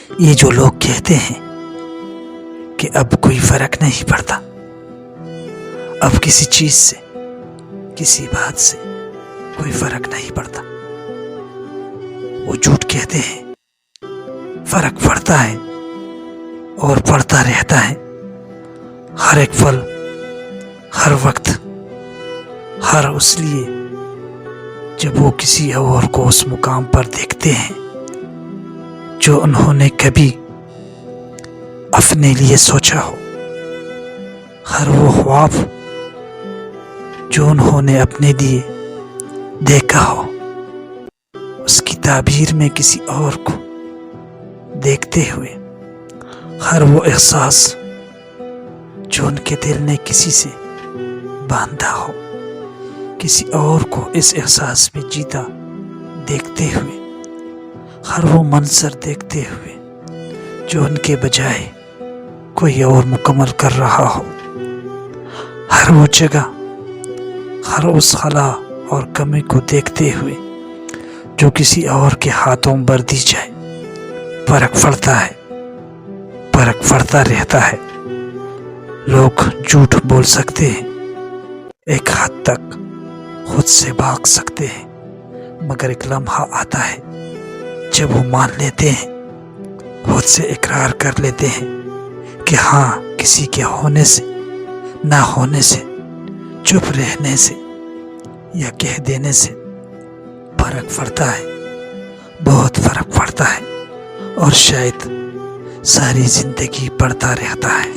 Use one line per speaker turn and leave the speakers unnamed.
یہ جو لوگ کہتے ہیں کہ اب کوئی فرق نہیں پڑتا، اب کسی چیز سے، کسی بات سے کوئی فرق نہیں پڑتا، وہ جھوٹ کہتے ہیں۔ فرق پڑتا ہے اور پڑتا رہتا ہے، ہر ایک پل، ہر وقت، ہر اس لیے جب وہ کسی اور کو اس مقام پر دیکھتے ہیں جو انہوں نے کبھی اپنے لیے سوچا ہو، ہر وہ خواب جو انہوں نے اپنے لیے دیکھا ہو، اس کی تعبیر میں کسی اور کو دیکھتے ہوئے، ہر وہ احساس جو ان کے دل نے کسی سے باندھا ہو، کسی اور کو اس احساس میں جیتا دیکھتے ہوئے، ہر وہ منظر دیکھتے ہوئے جو ان کے بجائے کوئی اور مکمل کر رہا ہو، ہر وہ جگہ، ہر اس خلا اور کمی کو دیکھتے ہوئے جو کسی اور کے ہاتھوں بر دی جائے، فرق پڑتا ہے، فرق پڑتا رہتا ہے۔ لوگ جھوٹ بول سکتے ہیں، ایک حد تک خود سے بھاگ سکتے ہیں، مگر ایک لمحہ آتا ہے جب وہ مان لیتے ہیں، خود سے اقرار کر لیتے ہیں کہ ہاں، کسی کے ہونے سے، نہ ہونے سے، چپ رہنے سے یا کہہ دینے سے فرق پڑتا ہے، بہت فرق پڑتا ہے، اور شاید ساری زندگی پڑتا رہتا ہے۔